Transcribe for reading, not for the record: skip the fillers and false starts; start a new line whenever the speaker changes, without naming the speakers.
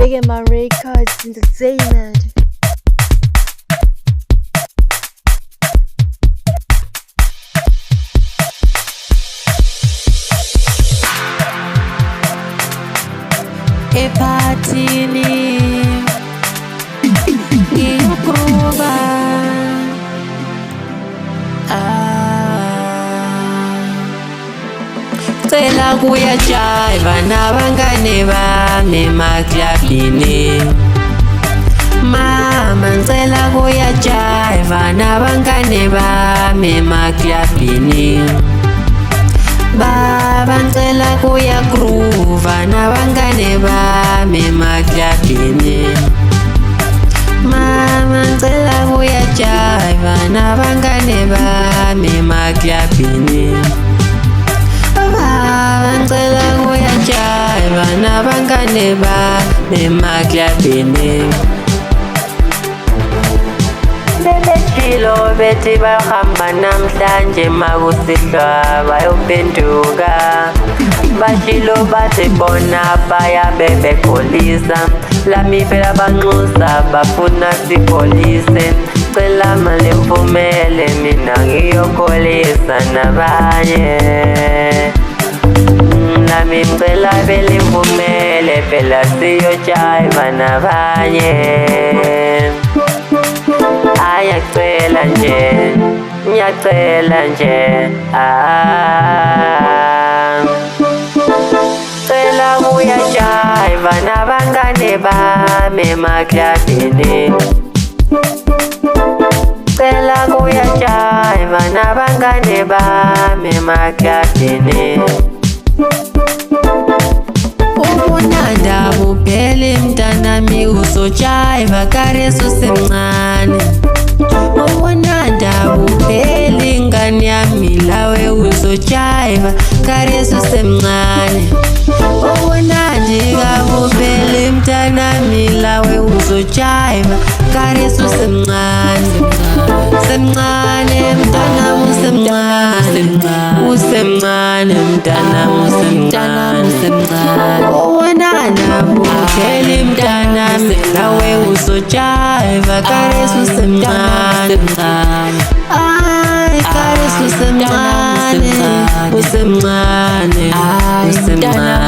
Big Man Records Entertainment.
Ephathini ngiyokruba cela kuyajiva nabangane bami emaklabhini. Mama ngicela kuyajiva nabangane bami emaklabhini. Baba ngicela kuyagroova nabangane bami emaklabhini. Mama ngicela kuyajiva nabangane bami emaklabhini. Baba ngicela kuyajiva nabangane bami emaklabhini. Sebeshilo bethi bahamba namhlanje makusihlwa bayophenduka. Bashilo bathi bona bayabe bekholisa. Lami phela banxusa bafuna sikholise. Cela mali mvumele mina ngiyokholisa nabanye. Nami ngicela vele mvumele phela siyojiva nabanye. Ngiyacela nje, ngiyacela nje, cela kuyajiva nabangane bami emaklabhini. Cela kuyajiva nabangane bami emaklabhini. Umunanda buphele mntanami uzojiva karesu semncane. Umunanda buphele ngane yami lawe uzojiva karesu semncane. Umunandi kabuphele mntanami lawe uzojiva karesu semncane. Semncane mntanami usemncane, usemncane mntanami usemncane. Umunanda buphele mntanami lawe uzojiva karesu semncane. Ay karesu semncane, usemncane, usemncane.